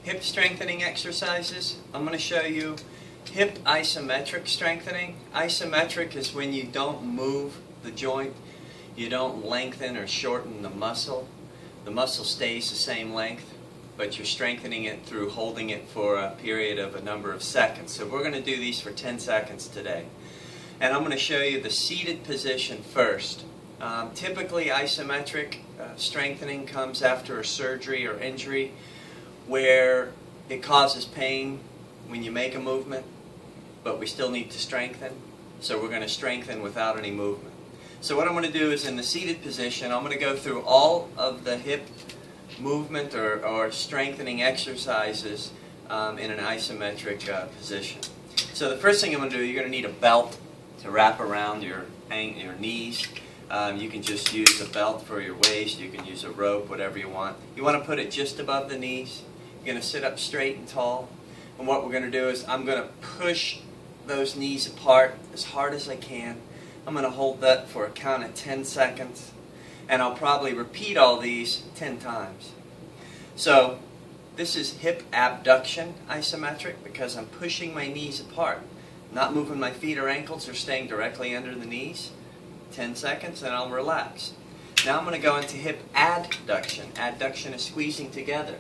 hip strengthening exercises. I'm going to show you hip isometric strengthening. Isometric is when you don't move the joint, you don't lengthen or shorten the muscle. The muscle stays the same length, but you're strengthening it through holding it for a period of a number of seconds. So we're going to do these for 10 seconds today. And I'm going to show you the seated position first. Typically isometric strengthening comes after a surgery or injury where it causes pain when you make a movement, but we still need to strengthen. So we're going to strengthen without any movement. So what I'm going to do is in the seated position, I'm going to go through all of the hip movement or strengthening exercises in an isometric position. So the first thing I'm going to do, you're going to need a belt to wrap around your knees. You can just use a belt for your waist, you can use a rope, whatever you want. You want to put it just above the knees. You're going to sit up straight and tall. And what we're going to do is I'm going to push those knees apart as hard as I can. I'm going to hold that for a count of 10 seconds. And I'll probably repeat all these 10 times. So this is hip abduction isometric because I'm pushing my knees apart. Not moving my feet or ankles, or staying directly under the knees. 10 seconds and I'll relax. Now I'm going to go into hip adduction. Adduction is squeezing together.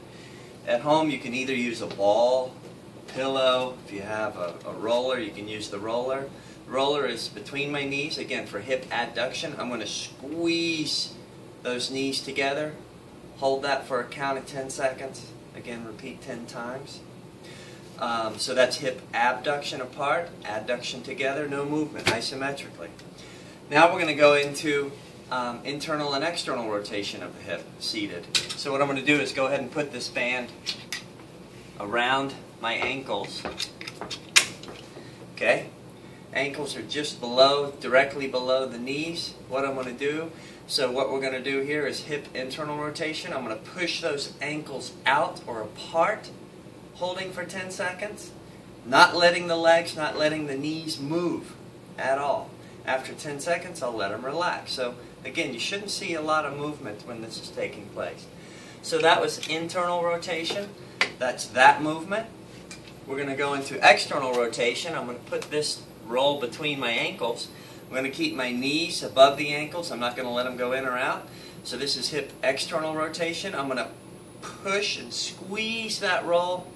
At home you can either use a ball, a pillow. If you have a roller, you can use the roller. The roller is between my knees. Again, for hip adduction, I'm going to squeeze those knees together. Hold that for a count of 10 seconds. Again, repeat 10 times. So that's hip abduction apart, adduction together, no movement, isometrically. Now we're going to go into internal and external rotation of the hip, seated. So what I'm going to do is go ahead and put this band around my ankles. Okay? Ankles are just below, directly below the knees. What I'm going to do, so what we're going to do here is hip internal rotation. I'm going to push those ankles out or apart, holding for 10 seconds. Not letting the legs, not letting the knees move at all. After 10 seconds, I'll let them relax. So again, you shouldn't see a lot of movement when this is taking place. So that was internal rotation. That's that movement. We're going to go into external rotation. I'm going to put this roll between my ankles. I'm going to keep my knees above the ankles. I'm not going to let them go in or out. So this is hip external rotation. I'm going to push and squeeze that roll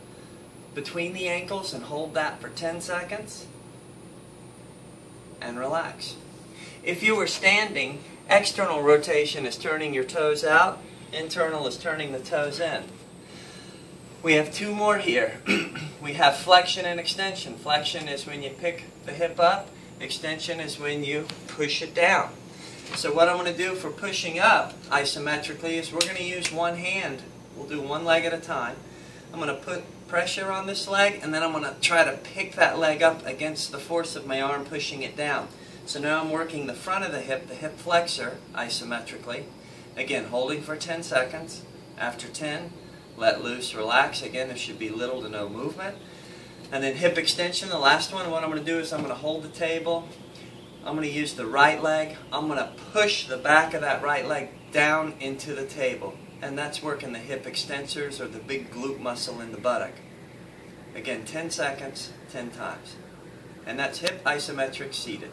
between the ankles and hold that for 10 seconds. And relax. If you were standing, external rotation is turning your toes out, internal is turning the toes in. We have two more here. We have flexion and extension. Flexion is when you pick the hip up, extension is when you push it down. So what I'm going to do for pushing up isometrically is we're going to use one hand. We'll do one leg at a time. I'm going to put pressure on this leg, and then I'm going to try to pick that leg up against the force of my arm pushing it down. So now I'm working the front of the hip flexor, isometrically. Again, holding for 10 seconds. After 10, let loose, relax. Again, there should be little to no movement. And then hip extension, the last one, what I'm going to do is I'm going to hold the table. I'm going to use the right leg. I'm going to push the back of that right leg down into the table. And that's working the hip extensors or the big glute muscle in the buttock. Again, 10 seconds, 10 times. And that's hip isometric seated.